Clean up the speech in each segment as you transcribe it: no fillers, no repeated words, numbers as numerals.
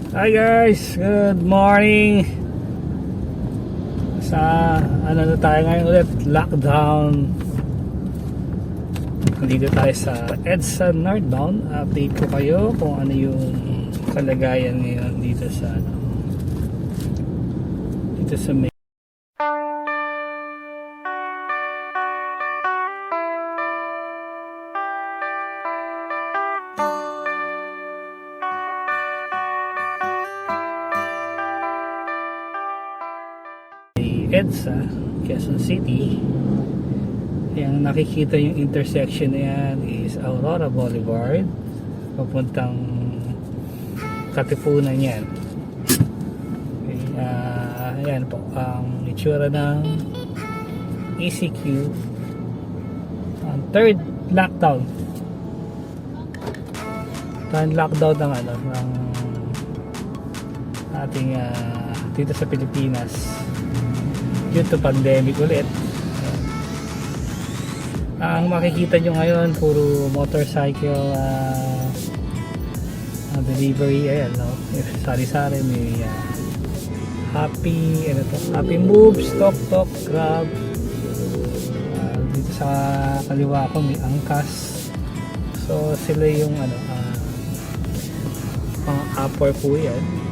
Hi guys, good morning. Sa ano na tayo ngayon ulit, lockdown. Nandito tayo sa EDSA northbound. Update ko kayo kung ano yung kalagayan ngayon dito sa dito sa may EDSA, Quezon City. Yung nakikita yung intersection na yan is Aurora Boulevard papuntang Katipunan yan. Okay, ayan po ang itsura ng ECQ, ang third lockdown ng ng ating dito sa Pilipinas due to pandemic ulit. Ang makikita nyo ngayon puro motorcycle delivery. Ayan, no? Sari-sari may Happy Moves, Tok, Grab. Dito sa kaliwa ko may Angkas. So sila yung mga upper po yan.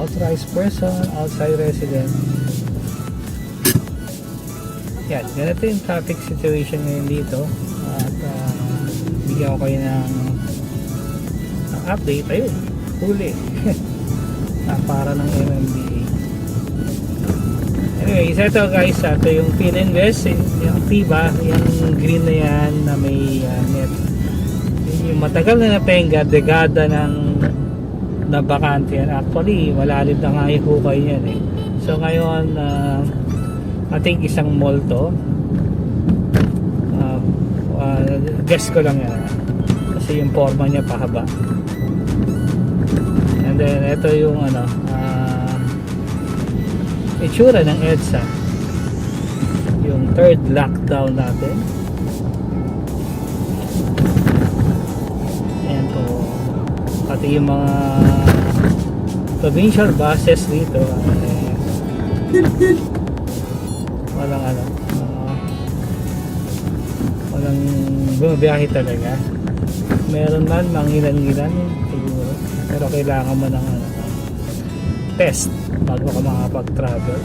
Authorized person, outside resident. Yan, ganito yung traffic situation ngayon dito. At bigyan ko kayo ng update. Ayun, huli. Para ng MMDA. Anyway, isa ito guys, ito yung FILINVEST, yung Activa, yung green na yan na may net. Yung matagal na napenga, dekada ng na bakante yan. Actually malalim na nga yung hukay yan eh. So ngayon I think isang mall to, guess ko lang yan kasi yung forma niya pahaba. And then ito yung itsura ng EDSA, yung third lockdown natin. Ayan po, pati yung mga provincial buses dito walang bumabiyahe talaga. Meron man mangilan-ngilan siguro, pero kailangan mo ng test bago ka makapag-travel.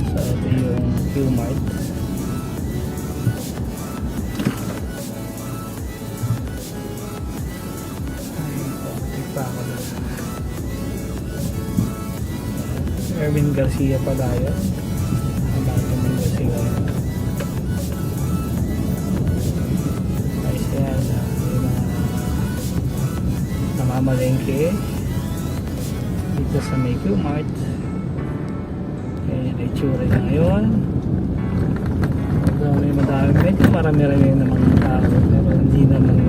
So ito yung Q-Mart. Erwin Garcia pala yun. Erwin Garcia. Nice yan. Yung namamalengke dito sa may Q-Mart. Ayan yung itsura niya ngayon. So, medyo marami-rami namang tao, pero hindi naman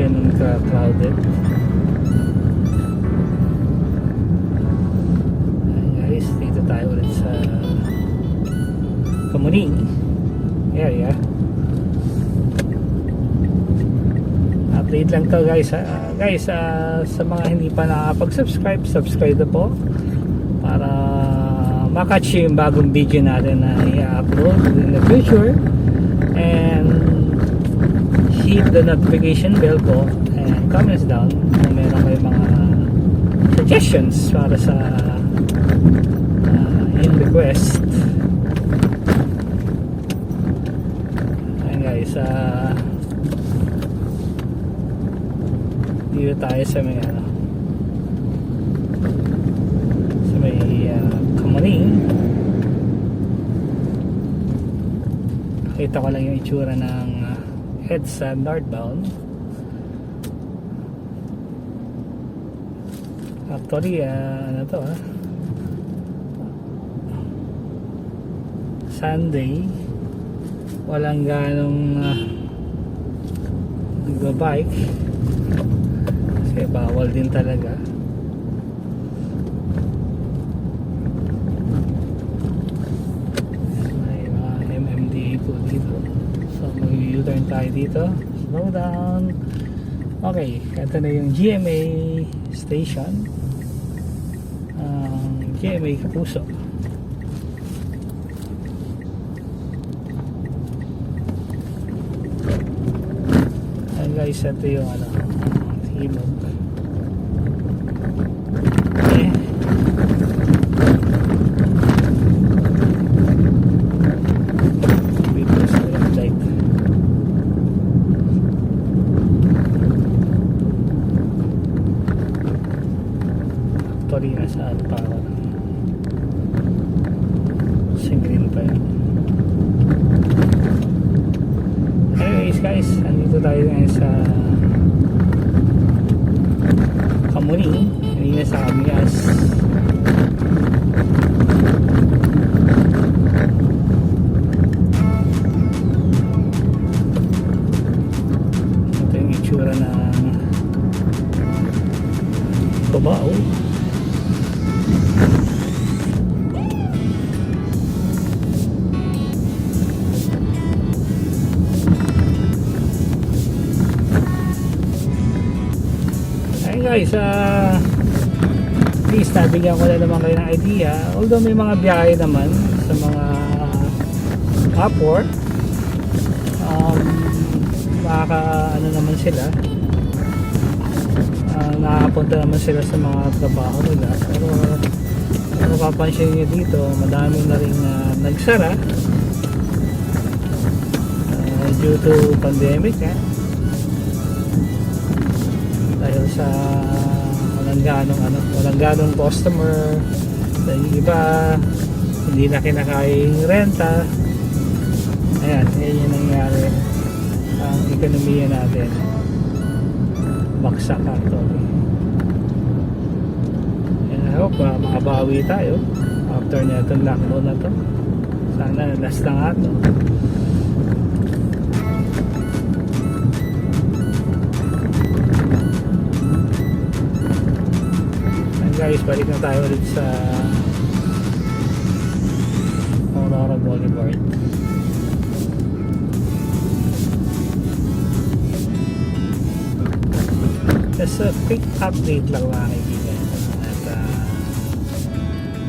ganun ka-crowded. Dito tayo ulit sa Kamuning area. Update lang to guys. Sa mga hindi pa nakapag-subscribe, subscribe na po para makatch yung bagong video natin na i-upload in the future, and hit the notification bell po and comments down kung meron kayo mga suggestions para sa in request. Ayan guys, dito tayo sa may Kamuning. Nakita ko lang yung itsura ng EDSA northbound. Actually Sunday, walang ganong nagbabike kasi bawal din talaga. May mga tayo dito. Slow down. Okay, ito na yung GMA station. GMA Kapuso. Ayan guys, ito yung himog. Okay. Dito sa red light. Actually, nasa pa green pa yun. Anyways guys, andito tayo ngayon sa Kamuning, kanina sa KAMIAS. Ito yung itsura ng Cubao. Guys, please nabigyan ko na naman kayo ng idea, although may mga biyahe naman sa mga Upwork, naman sila, nakakapunta naman sila sa mga trabaho nila, pero kung mapapansin nyo dito, madami na rin nagsara due to pandemic dahil sa walang ganong customer, dahil yung iba hindi na kinakaya yung renta. Ayan yung nangyari. Ang ekonomiya natin baksak actually. And I hope makabawi tayo after na itong lockdown na to. Sana last na nga to. Guys, balik na tayo ulit sa Aurora Boulevard. Just a quick update lang mga kaibigan at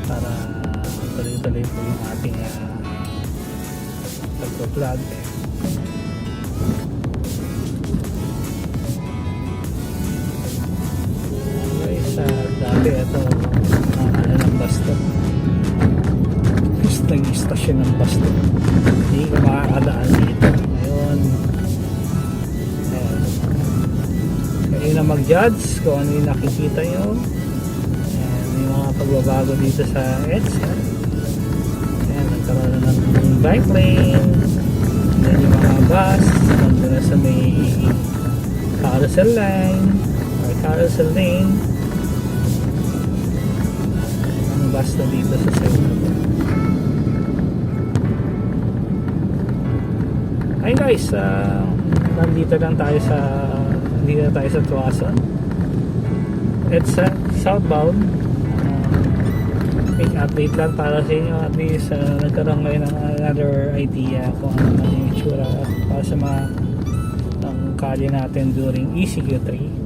para tuloy-tuloy po yung ating pag-vlog. Dati ito ng bus stop, naging istasyon ng bus stop, hindi ka makakadaan dito. Ngayon kayo na mag-judge kung ano yung nakikita nyo. May mga pagbabago dito sa EDSA. Nagkaroon na ng bike lane, then yung mga bus nandun na sa may carousel line or carousel lane. Basta dito sa side na to. Ay guys, nandito na tayo sa Tuazon. It's southbound. Quick update lang para sa inyo, at least nagkaroon ngayon ng another idea kung ano man yung itsura para sa mga kalye natin during ECQ3.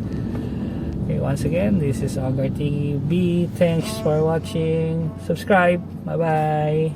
Once again, this is Agar TV. Thanks for watching. Subscribe. Bye bye.